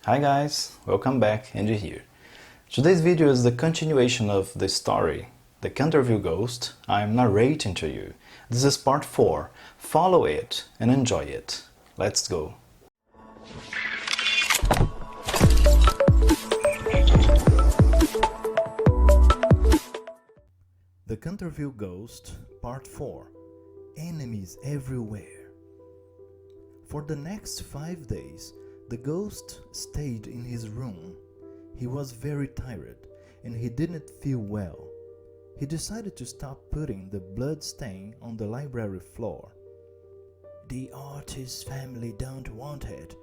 Hi guys, welcome back, Andy here. Today's video is the continuation of the story, The Canterville Ghost. I'm narrating to you. This is part 4. Follow it and enjoy it. Let's go. The Canterville Ghost, part 4. Enemies everywhere. For the next 5 days, the ghost stayed in his room. He was very tired and he didn't feel well. He decided to stop putting the blood stain on the library floor. The artist's family don't want it,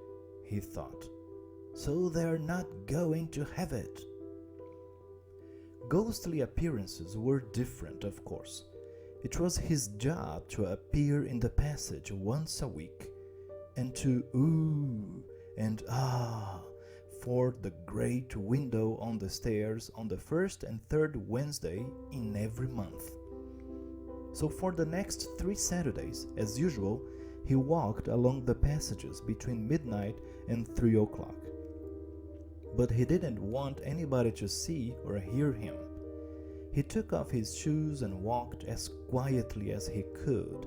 he thought, so they're not going to have it. Ghostly appearances were different, of course. It was his job to appear in the passage once a week and to ooh and ah for the great window on the stairs on the first and third Wednesday in every month. So for the next 3 Saturdays, as usual, he walked along the passages between midnight and 3 o'clock. But he didn't want anybody to see or hear him. He took off his shoes and walked as quietly as he could.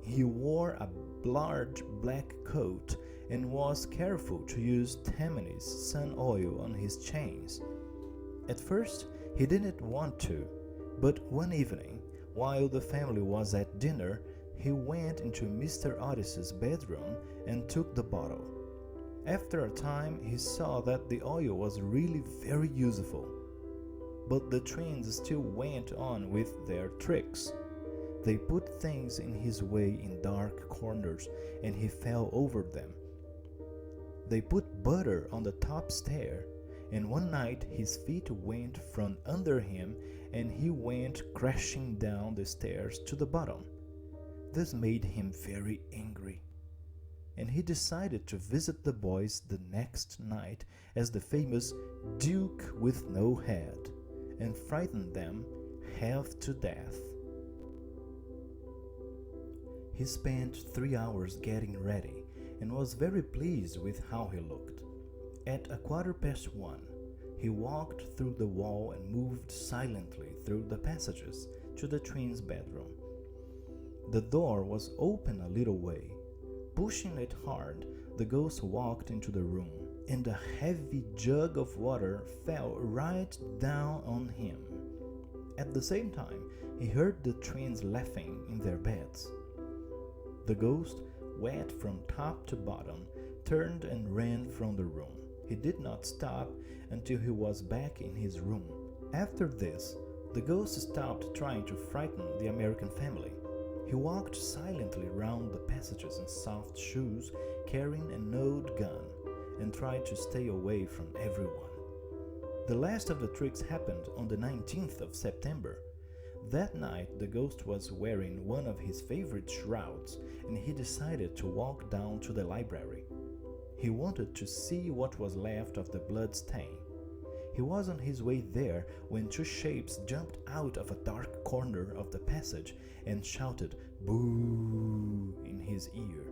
He wore a large black coat and was careful to use Tammany's sun oil on his chains. At first, he didn't want to, but one evening, while the family was at dinner, he went into Mr. Otis's bedroom and took the bottle. After a time, he saw that the oil was really very useful. But the twins still went on with their tricks. They put things in his way in dark corners, and he fell over them. They put butter on the top stair, and one night his feet went from under him and he went crashing down the stairs to the bottom. This made him very angry, and he decided to visit the boys the next night as the famous Duke with no head, and frighten them half to death. He spent 3 hours getting ready and was very pleased with how he looked. At 1:15, he walked through the wall and moved silently through the passages to the twins' bedroom. The door was open a little way. Pushing it hard, the ghost walked into the room, and a heavy jug of water fell right down on him. At the same time, he heard the twins laughing in their beds. The ghost, wet from top to bottom, turned and ran from the room. He did not stop until he was back in his room. After this, the ghost stopped trying to frighten the American family. He walked silently round the passages in soft shoes, carrying an old gun, and tried to stay away from everyone. The last of the tricks happened on the 19th of September. That night, the ghost was wearing one of his favorite shrouds, and he decided to walk down to the library. He wanted to see what was left of the blood stain. He was on his way there when 2 shapes jumped out of a dark corner of the passage and shouted "Boo!" in his ear.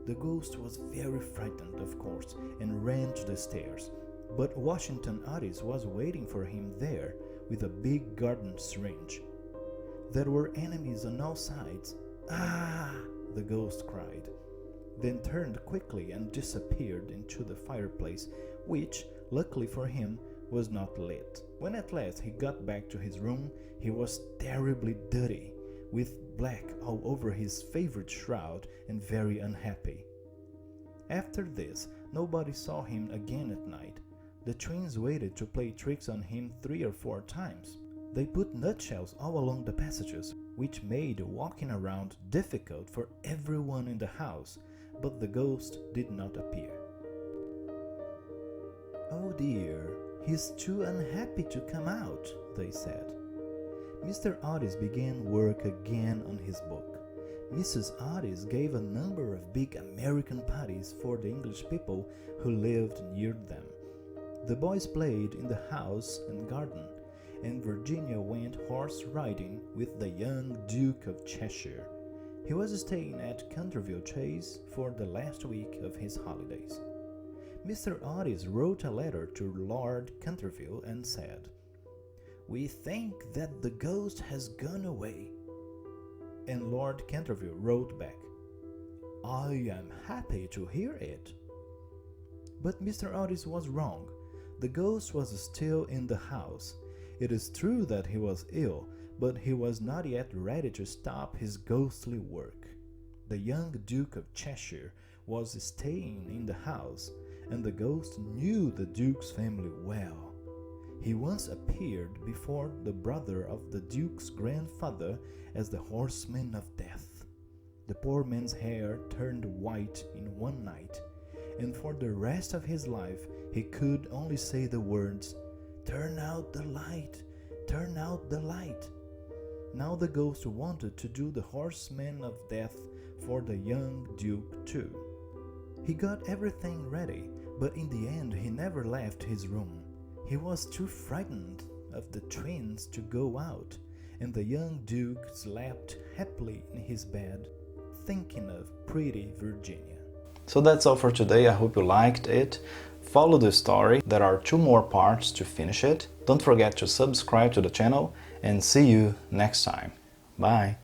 The ghost was very frightened, of course, and ran to the stairs, but Washington Otis was waiting for him there with a big garden syringe. There were enemies on all sides. "Ah!" the ghost cried, then turned quickly and disappeared into the fireplace, which, luckily for him, was not lit. When at last he got back to his room, he was terribly dirty, with black all over his favorite shroud, and very unhappy. After this, nobody saw him again at night. The twins waited to play tricks on him 3 or 4 times. They put nutshells all along the passages, which made walking around difficult for everyone in the house, but the ghost did not appear. "Oh dear, he's too unhappy to come out," they said. Mr. Otis began work again on his book. Mrs. Otis gave a number of big American parties for the English people who lived near them. The boys played in the house and garden, and Virginia went horse riding with the young Duke of Cheshire. He was staying at Canterville Chase for the last week of his holidays. Mr. Otis wrote a letter to Lord Canterville and said, "We think that the ghost has gone away." And Lord Canterville wrote back, "I am happy to hear it." But Mr. Otis was wrong. The ghost was still in the house. It is true that he was ill, but he was not yet ready to stop his ghostly work. The young Duke of Cheshire was staying in the house, and the ghost knew the Duke's family well. He once appeared before the brother of the Duke's grandfather as the Horseman of Death. The poor man's hair turned white in one night, and for the rest of his life he could only say the words, "Turn out the light, turn out the light." Now the ghost wanted to do the Horseman of Death for the young Duke too. He got everything ready, but in the end he never left his room. He was too frightened of the twins to go out, and the young Duke slept happily in his bed, thinking of pretty Virginia. So that's all for today. I hope you liked it. Follow the story. There are 2 more parts to finish it. Don't forget to subscribe to the channel, and see you next time. Bye!